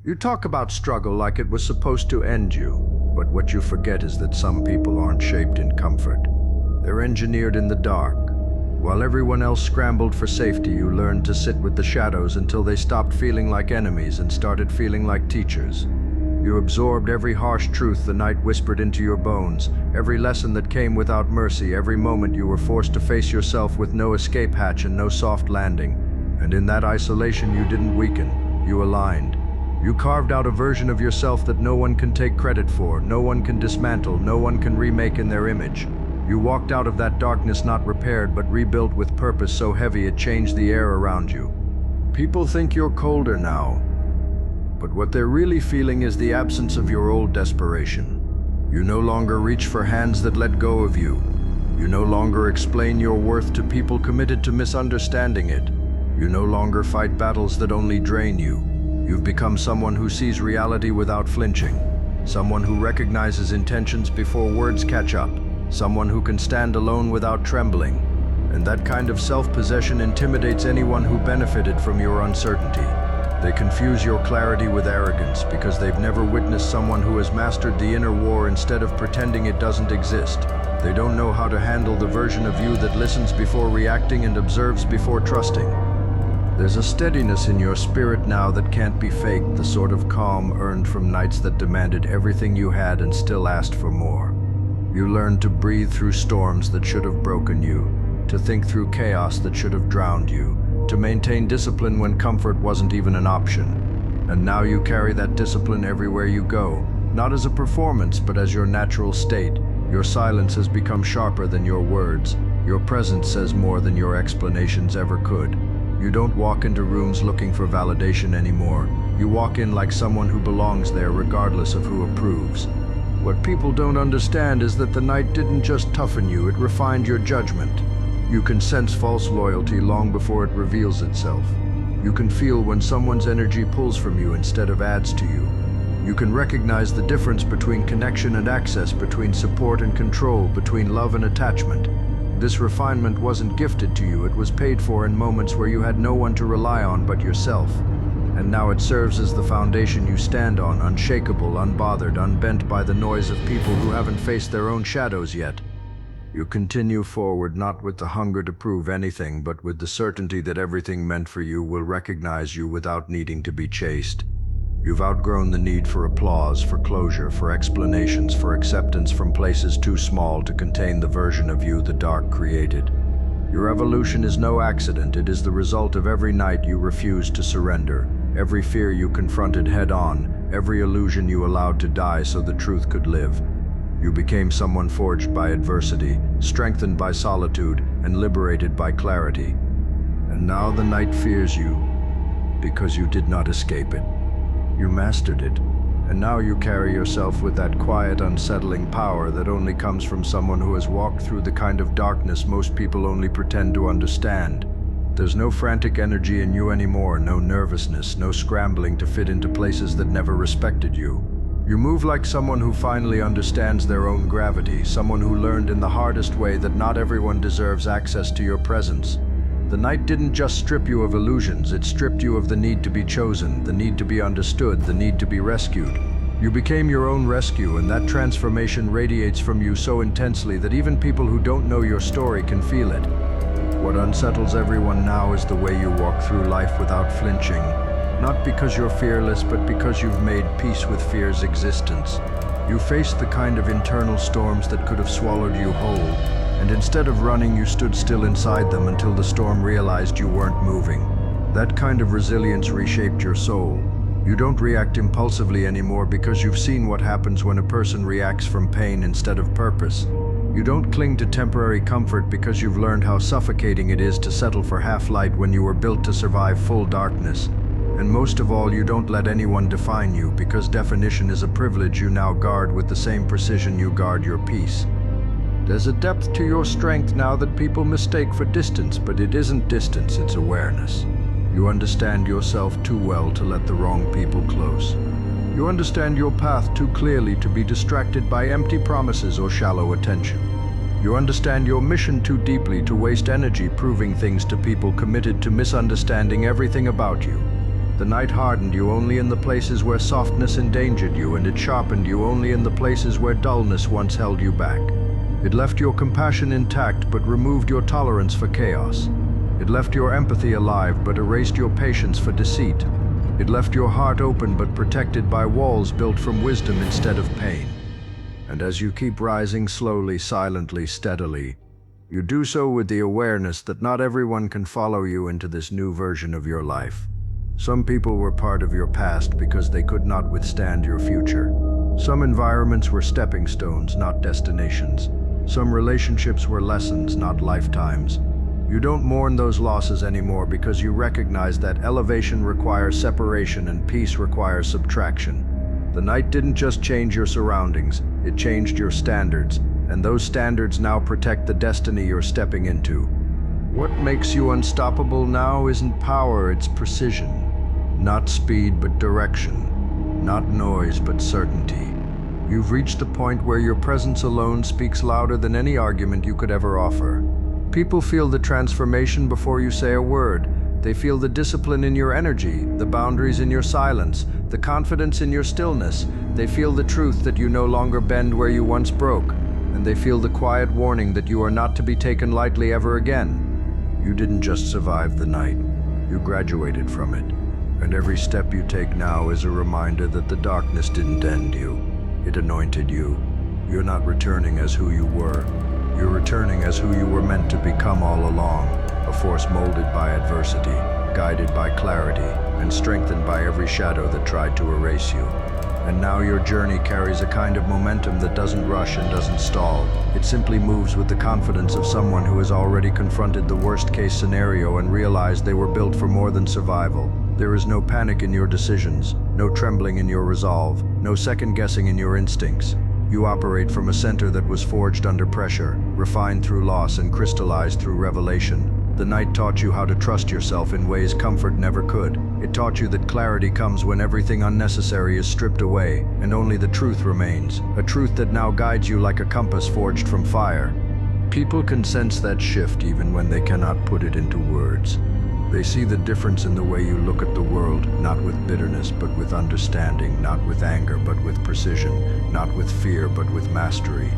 You talk about struggle like it was supposed to end you, but what you forget is that some people aren't shaped in comfort. They're engineered in the dark. While everyone else scrambled for safety, you learned to sit with the shadows until they stopped feeling like enemies and started feeling like teachers. You absorbed every harsh truth the night whispered into your bones, every lesson that came without mercy, every moment you were forced to face yourself with no escape hatch and no soft landing. And in that isolation, you didn't weaken, you aligned. You carved out a version of yourself that no one can take credit for, no one can dismantle, no one can remake in their image. You walked out of that darkness not repaired but rebuilt with purpose so heavy it changed the air around you. People think you're colder now, but what they're really feeling is the absence of your old desperation. You no longer reach for hands that let go of you. You no longer explain your worth to people committed to misunderstanding it. You no longer fight battles that only drain you. You've become someone who sees reality without flinching, someone who recognizes intentions before words catch up, someone who can stand alone without trembling. And that kind of self-possession intimidates anyone who benefited from your uncertainty. They confuse your clarity with arrogance because they've never witnessed someone who has mastered the inner war instead of pretending it doesn't exist. They don't know how to handle the version of you that listens before reacting and observes before trusting. There's a steadiness in your spirit now that can't be faked, the sort of calm earned from nights that demanded everything you had and still asked for more. You learned to breathe through storms that should have broken you, to think through chaos that should have drowned you, to maintain discipline when comfort wasn't even an option. And now you carry that discipline everywhere you go, not as a performance but as your natural state. Your silence has become sharper than your words. Your presence says more than your explanations ever could. You don't walk into rooms looking for validation anymore. You walk in like someone who belongs there regardless of who approves. What people don't understand is that the night didn't just toughen you, it refined your judgment. You can sense false loyalty long before it reveals itself. You can feel when someone's energy pulls from you instead of adds to you. You can recognize the difference between connection and access, between support and control, between love and attachment. This refinement wasn't gifted to you, it was paid for in moments where you had no one to rely on but yourself. And now it serves as the foundation you stand on, unshakable, unbothered, unbent by the noise of people who haven't faced their own shadows yet. You continue forward not with the hunger to prove anything, but with the certainty that everything meant for you will recognize you without needing to be chased. You've outgrown the need for applause, for closure, for explanations, for acceptance from places too small to contain the version of you the dark created. Your evolution is no accident, it is the result of every night you refused to surrender, every fear you confronted head-on, every illusion you allowed to die so the truth could live. You became someone forged by adversity, strengthened by solitude, and liberated by clarity. And now the night fears you because you did not escape it. You mastered it, and now you carry yourself with that quiet, unsettling power that only comes from someone who has walked through the kind of darkness most people only pretend to understand. There's no frantic energy in you anymore, no nervousness, no scrambling to fit into places that never respected you. You move like someone who finally understands their own gravity, someone who learned in the hardest way that not everyone deserves access to your presence. The night didn't just strip you of illusions, it stripped you of the need to be chosen, the need to be understood, the need to be rescued. You became your own rescue, and that transformation radiates from you so intensely that even people who don't know your story can feel it. What unsettles everyone now is the way you walk through life without flinching, not because you're fearless, but because you've made peace with fear's existence. You faced the kind of internal storms that could have swallowed you whole, and instead of running, you stood still inside them until the storm realized you weren't moving. That kind of resilience reshaped your soul. You don't react impulsively anymore because you've seen what happens when a person reacts from pain instead of purpose. You don't cling to temporary comfort because you've learned how suffocating it is to settle for half-light when you were built to survive full darkness. And most of all, you don't let anyone define you because definition is a privilege you now guard with the same precision you guard your peace. There's a depth to your strength now that people mistake for distance, but it isn't distance, it's awareness. You understand yourself too well to let the wrong people close. You understand your path too clearly to be distracted by empty promises or shallow attention. You understand your mission too deeply to waste energy proving things to people committed to misunderstanding everything about you. The night hardened you only in the places where softness endangered you, and it sharpened you only in the places where dullness once held you back. It left your compassion intact but removed your tolerance for chaos. It left your empathy alive but erased your patience for deceit. It left your heart open but protected by walls built from wisdom instead of pain. And as you keep rising slowly, silently, steadily, you do so with the awareness that not everyone can follow you into this new version of your life. Some people were part of your past because they could not withstand your future. Some environments were stepping stones, not destinations. Some relationships were lessons, not lifetimes. You don't mourn those losses anymore because you recognize that elevation requires separation and peace requires subtraction. The night didn't just change your surroundings, it changed your standards, and those standards now protect the destiny you're stepping into. What makes you unstoppable now isn't power, it's precision. Not speed, but direction. Not noise, but certainty. You've reached the point where your presence alone speaks louder than any argument you could ever offer. People feel the transformation before you say a word. They feel the discipline in your energy, the boundaries in your silence, the confidence in your stillness. They feel the truth that you no longer bend where you once broke, and they feel the quiet warning that you are not to be taken lightly ever again. You didn't just survive the night, you graduated from it. And every step you take now is a reminder that the darkness didn't end you, it anointed you. You're not returning as who you were, you're returning as who you were meant to become all along, a force molded by adversity, guided by clarity, and strengthened by every shadow that tried to erase you. And now your journey carries a kind of momentum that doesn't rush and doesn't stall. It simply moves with the confidence of someone who has already confronted the worst-case scenario and realized they were built for more than survival. There is no panic in your decisions, no trembling in your resolve, no second-guessing in your instincts. You operate from a center that was forged under pressure, refined through loss and crystallized through revelation. The night taught you how to trust yourself in ways comfort never could. It taught you that clarity comes when everything unnecessary is stripped away, and only the truth remains, a truth that now guides you like a compass forged from fire. People can sense that shift even when they cannot put it into words. They see the difference in the way you look at the world, not with bitterness, but with understanding, not with anger, but with precision, not with fear, but with mastery.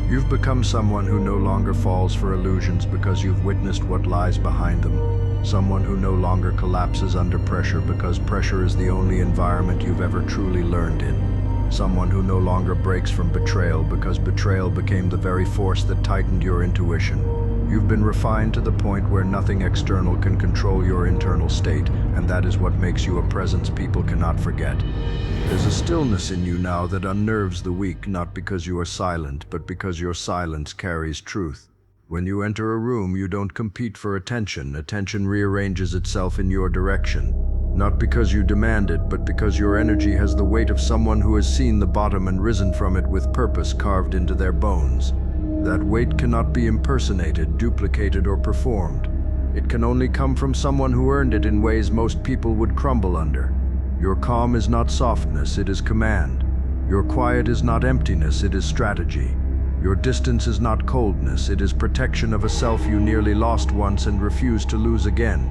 You've become someone who no longer falls for illusions because you've witnessed what lies behind them. Someone who no longer collapses under pressure because pressure is the only environment you've ever truly learned in. Someone who no longer breaks from betrayal because betrayal became the very force that tightened your intuition. You've been refined to the point where nothing external can control your internal state, and that is what makes you a presence people cannot forget. There's a stillness in you now that unnerves the weak, not because you are silent, but because your silence carries truth. When you enter a room, you don't compete for attention. Attention rearranges itself in your direction. Not because you demand it, but because your energy has the weight of someone who has seen the bottom and risen from it with purpose carved into their bones. That weight cannot be impersonated, duplicated, or performed. It can only come from someone who earned it in ways most people would crumble under. Your calm is not softness, it is command. Your quiet is not emptiness, it is strategy. Your distance is not coldness, it is protection of a self you nearly lost once and refused to lose again.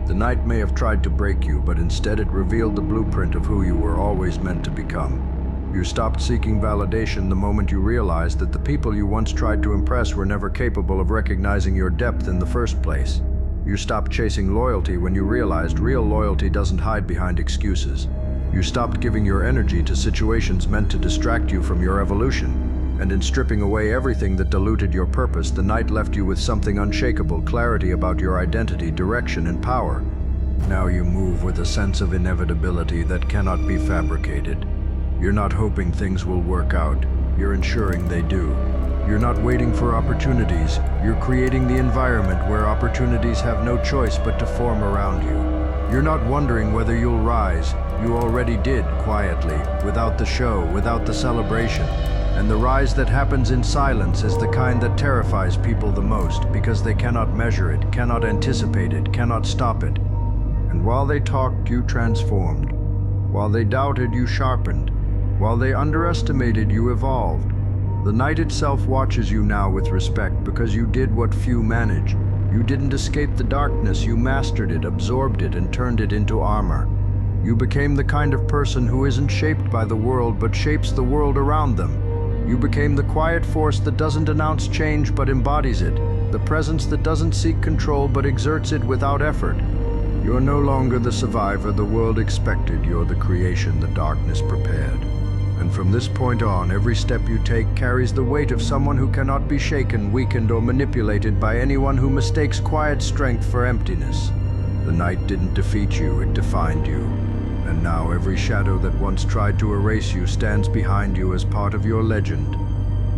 The night may have tried to break you, but instead it revealed the blueprint of who you were always meant to become. You stopped seeking validation the moment you realized that the people you once tried to impress were never capable of recognizing your depth in the first place. You stopped chasing loyalty when you realized real loyalty doesn't hide behind excuses. You stopped giving your energy to situations meant to distract you from your evolution. And in stripping away everything that diluted your purpose, the night left you with something unshakable, clarity about your identity, direction, and power. Now you move with a sense of inevitability that cannot be fabricated. You're not hoping things will work out, you're ensuring they do. You're not waiting for opportunities, you're creating the environment where opportunities have no choice but to form around you. You're not wondering whether you'll rise, you already did, quietly, without the show, without the celebration. And the rise that happens in silence is the kind that terrifies people the most because they cannot measure it, cannot anticipate it, cannot stop it. And while they talked, you transformed. While they doubted, you sharpened. While they underestimated, you evolved. The night itself watches you now with respect because you did what few manage. You didn't escape the darkness, you mastered it, absorbed it, and turned it into armor. You became the kind of person who isn't shaped by the world but shapes the world around them. You became the quiet force that doesn't announce change but embodies it, the presence that doesn't seek control but exerts it without effort. You're no longer the survivor the world expected, you're the creation the darkness prepared. And from this point on, every step you take carries the weight of someone who cannot be shaken, weakened, or manipulated by anyone who mistakes quiet strength for emptiness. The night didn't defeat you, it defined you. And now every shadow that once tried to erase you stands behind you as part of your legend.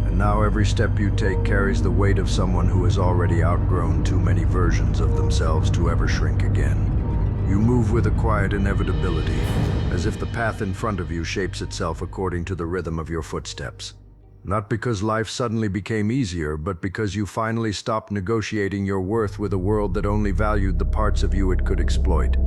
And now every step you take carries the weight of someone who has already outgrown too many versions of themselves to ever shrink again. You move with a quiet inevitability, as if the path in front of you shapes itself according to the rhythm of your footsteps. Not because life suddenly became easier, but because you finally stopped negotiating your worth with a world that only valued the parts of you it could exploit.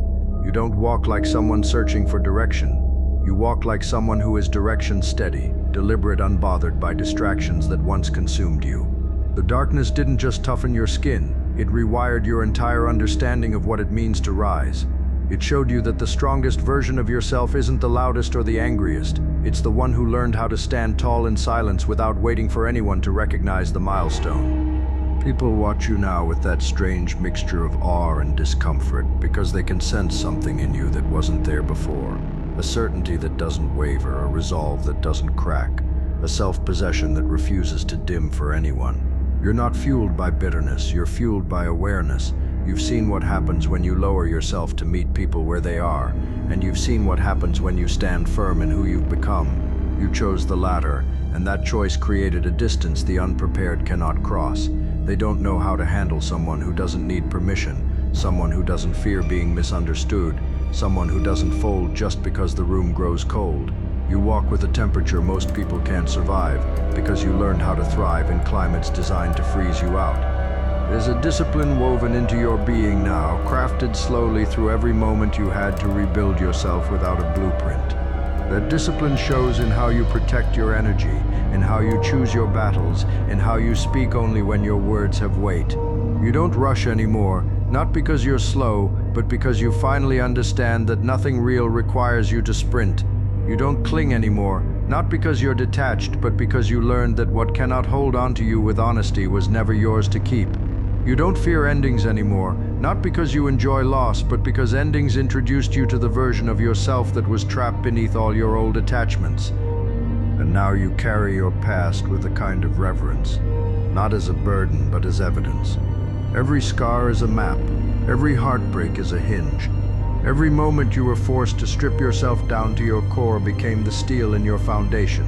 You don't walk like someone searching for direction. You walk like someone who is direction steady, deliberate, unbothered by distractions that once consumed you. The darkness didn't just toughen your skin, it rewired your entire understanding of what it means to rise. It showed you that the strongest version of yourself isn't the loudest or the angriest. It's the one who learned how to stand tall in silence without waiting for anyone to recognize the milestone. People watch you now with that strange mixture of awe and discomfort because they can sense something in you that wasn't there before. A certainty that doesn't waver, a resolve that doesn't crack, a self-possession that refuses to dim for anyone. You're not fueled by bitterness, you're fueled by awareness. You've seen what happens when you lower yourself to meet people where they are, and you've seen what happens when you stand firm in who you've become. You chose the latter, and that choice created a distance the unprepared cannot cross. They don't know how to handle someone who doesn't need permission, someone who doesn't fear being misunderstood, someone who doesn't fold just because the room grows cold. You walk with a temperature most people can't survive because you learned how to thrive in climates designed to freeze you out. There's a discipline woven into your being now, crafted slowly through every moment you had to rebuild yourself without a blueprint. That discipline shows in how you protect your energy, in how you choose your battles, in how you speak only when your words have weight. You don't rush anymore, not because you're slow, but because you finally understand that nothing real requires you to sprint. You don't cling anymore, not because you're detached, but because you learned that what cannot hold on to you with honesty was never yours to keep. You don't fear endings anymore, not because you enjoy loss, but because endings introduced you to the version of yourself that was trapped beneath all your old attachments. And now you carry your past with a kind of reverence, not as a burden, but as evidence. Every scar is a map, every heartbreak is a hinge. Every moment you were forced to strip yourself down to your core became the steel in your foundation.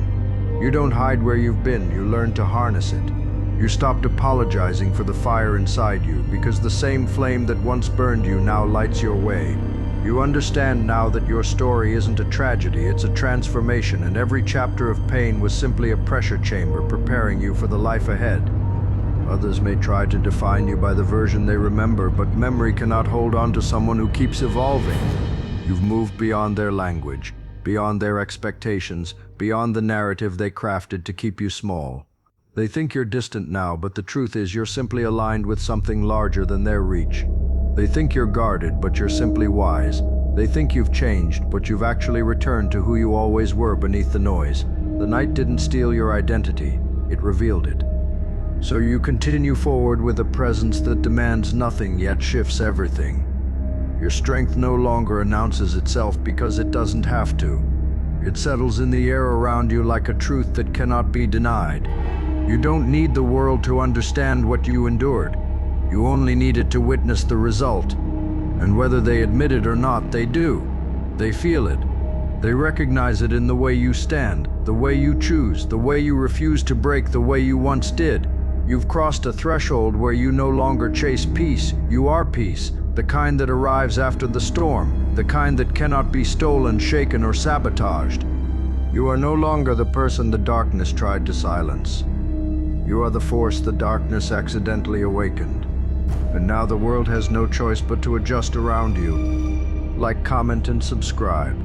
You don't hide where you've been, you learn to harness it. You stopped apologizing for the fire inside you because the same flame that once burned you now lights your way. You understand now that your story isn't a tragedy, it's a transformation, and every chapter of pain was simply a pressure chamber preparing you for the life ahead. Others may try to define you by the version they remember, but memory cannot hold on to someone who keeps evolving. You've moved beyond their language, beyond their expectations, beyond the narrative they crafted to keep you small. They think you're distant now, but the truth is you're simply aligned with something larger than their reach. They think you're guarded, but you're simply wise. They think you've changed, but you've actually returned to who you always were beneath the noise. The night didn't steal your identity, it revealed it. So you continue forward with a presence that demands nothing yet shifts everything. Your strength no longer announces itself because it doesn't have to. It settles in the air around you like a truth that cannot be denied. You don't need the world to understand what you endured. You only need it to witness the result. And whether they admit it or not, they do. They feel it. They recognize it in the way you stand, the way you choose, the way you refuse to break the way you once did. You've crossed a threshold where you no longer chase peace, you are peace, the kind that arrives after the storm, the kind that cannot be stolen, shaken, or sabotaged. You are no longer the person the darkness tried to silence. You are the force the darkness accidentally awakened. And now the world has no choice but to adjust around you. Like, comment, and subscribe.